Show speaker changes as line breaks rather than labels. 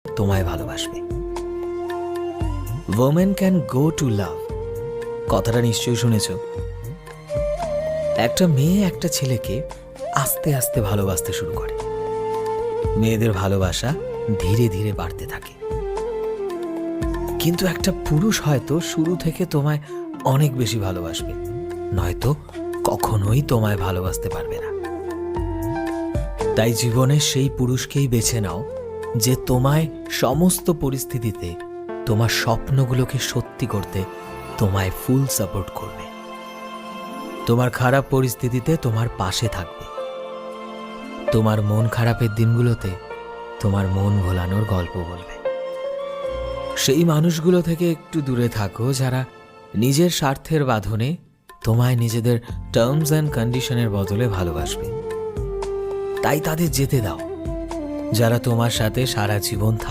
তোমায় ভালোবাসবে। Women can go to লাভ কথাটা নিশ্চয়ই শুনেছ। একটা মেয়ে একটা ছেলেকে আস্তে আস্তে ভালোবাসতে শুরু করে। মেয়েদের ভালোবাসা ধীরে ধীরে বাড়তে থাকে। কিন্তু একটা পুরুষ হয়তো শুরু থেকে তোমায় অনেক বেশি ভালোবাসবে, নয়তো কখনোই তোমায় ভালোবাসতে পারবে না। তাই জীবনে সেই পুরুষকেই বেছে নাও যে তোমায় সমস্ত পরিস্থিতিতে তোমার স্বপ্নগুলোকে সত্যি করতে তোমায় ফুল সাপোর্ট করবে, তোমার খারাপ পরিস্থিতিতে তোমার পাশে থাকবে, তোমার মন খারাপের দিনগুলোতে তোমার মন ভোলানোর গল্প বলবে। সেই মানুষগুলো থেকে একটু দূরে থাকো যারা নিজের স্বার্থের বাঁধনে তোমায় নিজেদের টার্মস অ্যান্ড কন্ডিশনের বদলে ভালোবাসবে। তাই তাদের যেতে দাও যারা তোমার সাথে সারা জীবন থাকবে।